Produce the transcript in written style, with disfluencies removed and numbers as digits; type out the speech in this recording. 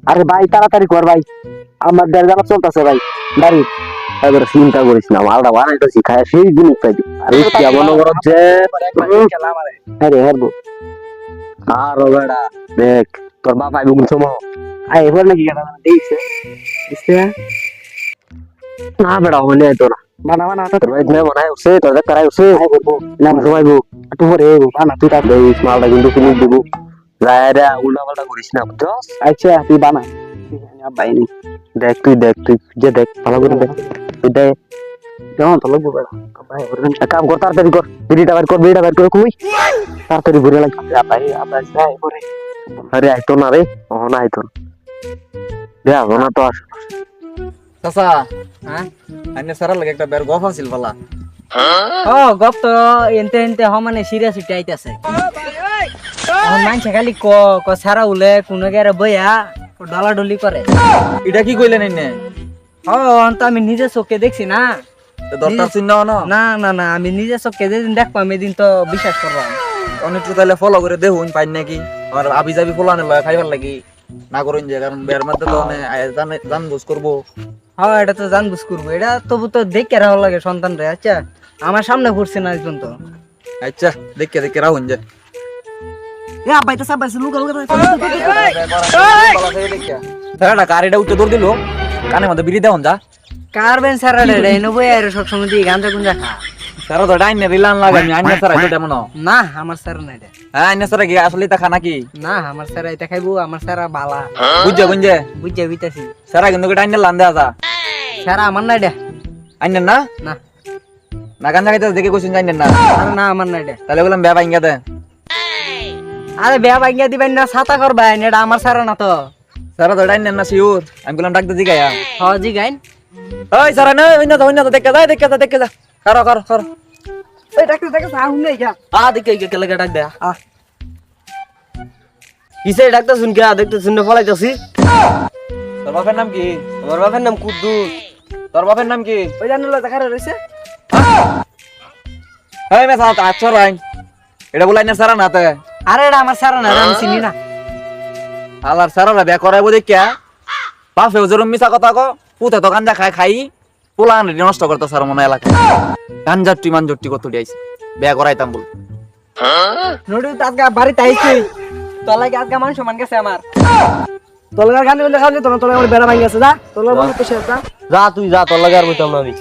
আরে ভাই তাড়াতাড়ি কর ভাই, আমার দেড় বেলা চলতেছে ভাই বাড়ি। এবার চিন্তা করিস না, মালটা বানাইতেছি খায় সেই জিনিস পাইবি। আরে কি মনে করো যে আরে হারবো আর বেড়া দেখ তোর বাপ আইব কোন সময়? আয় এবার নাকি কেটা দেখছে দেখছে না বেড়া হইলে আইতো না। বানা বানা তোর ভাই না মনে হয় উঠছে, তোর দেখ করাই উঠছে। আয় করবো না কোন সময় আইব? একটু পরে এগো বানা তুই তার দেখ মালটা কিন্তু ফিনিশ দিব। যায় রে উল্টা পাল্টা করিস না বুঝছস? আচ্ছা তুই বানা বাইনি দেখ তুই যে দেখ ভালো করে দেখ। তুই দেখ কেমন তো লাগবো বেড়া ভাই ওরকম এক কাম কর, তাড়াতাড়ি কর, বিড়িটা বের করে কই তাড়াতাড়ি ঘুরে লাগ। ভাই আবার যাই পরে আরে আইতো না রে, ও না আইতো না দেখ না তো আস। চাচা হ্যাঁ আইনে সারা লাগে একটা বের গফ আছিল বলা। ও গপ তো এনতে এনতে মানে সিরিয়াস উঠে আইতাছে। এখন মানছে খালি ক সারা উলে কোন গেরে বইয়া ডলাডলি করে। এটা কি কইলেন এনে? ও তো আমি নিজে চোখে দেখছি না। দরকার চিহ্ন না না না না আমি নিজে চোখে যেদিন দেখবাম এদিন তো বিশ্বাস করবাম। অনেক তো তাহলে ফলো করে দেখুন পাই নাকি আর আবি যাবি ফলানে লয় খাইবার লাগি না করুন যে, কারণ বের মধ্যে তো জান বুঝ করবো। হ্যাঁ এটা তো জান বুঝ করবো, এটা তবু তো দেখে রাখা লাগে সন্তান রে। আচ্ছা আমার সামনে পড়ছে না একজন তো। আচ্ছা দেখে দেখে রাখুন যে আব্বাই তো সাবাইছে লুকা লুকা সারাটা কার এটা উঠে দৌড় দিল কানে মধ্যে বিড়ি দেওয়ান যা কারবেন সারা রে এনে বই আর সব সময় দিয়ে গাঞ্জা গুঞ্জা খা। সারা তো ডাইনে রিলান লাগে আমি আইনে সারা এটা মনে না আমার সারা নাই রে। হ্যাঁ আইনে সারা কি আসলে তা খানা কি না আমার সারা এটা খাইবো, আমার সারা বালা বুঝছে বুঝছে বুঝছে বুঝতেছি। সারা কিন্তু ডাইনে লান দেওয়া যা সারা আমার নাই রে। আইনে না না না গান জায়গাতে দেখে কোশ্চেন জানেন না আরে না আমার নাই রে। তাহলে বললাম বেবা ইঙ্গা দে আরে বেয়া ভাঙ্গিয়া দিবেন না, ছাতা করবেন, এটা আমার সারা না তো। সারা তো ডাইনে না শিওর আমি বললাম ডাকতে জিগায়া হজি গাইন ওই সারা না হইনা তো দেখে যা করো এই ডাক্তার দেখে সাউন্ড নেই যা দেখে কেলে ডাক দে কিসে ডাক্তার শুন কে দেখতে শুনে ফলাইতাছি। তোর বাপের নাম কি? আমার বাপের নাম কুদ্দুস। তোর বাপের নাম কি? ওই জানলো দেখা রইছে। এই মেসা আচ্ছা রাই এটা বলাই না সারা নাতে আরে এটা আমার সারা না, আমি চিনি না। আলার সারা বে করাইবো দেখিয়া বাপে ওজরম মিছা কথা কো পুতে তো গাঞ্জা খাই পোলান নষ্ট করতে সারা মনে এলাকা গাঞ্জা টিমান জট্টি কত দিয়েছে বে করাইতাম বল নড়ু আজকে বাড়িতে আইছি, তলায় আজকে মানুষ মান গেছে আমার। তলার গানে বলে খাওয়া যেত না, তলায় আমার বেড়া ভাঙি আছে। যা তলার বন্ধু পেশে যা যা তুই যা, তোর লাগে আর বইতাম না আমি।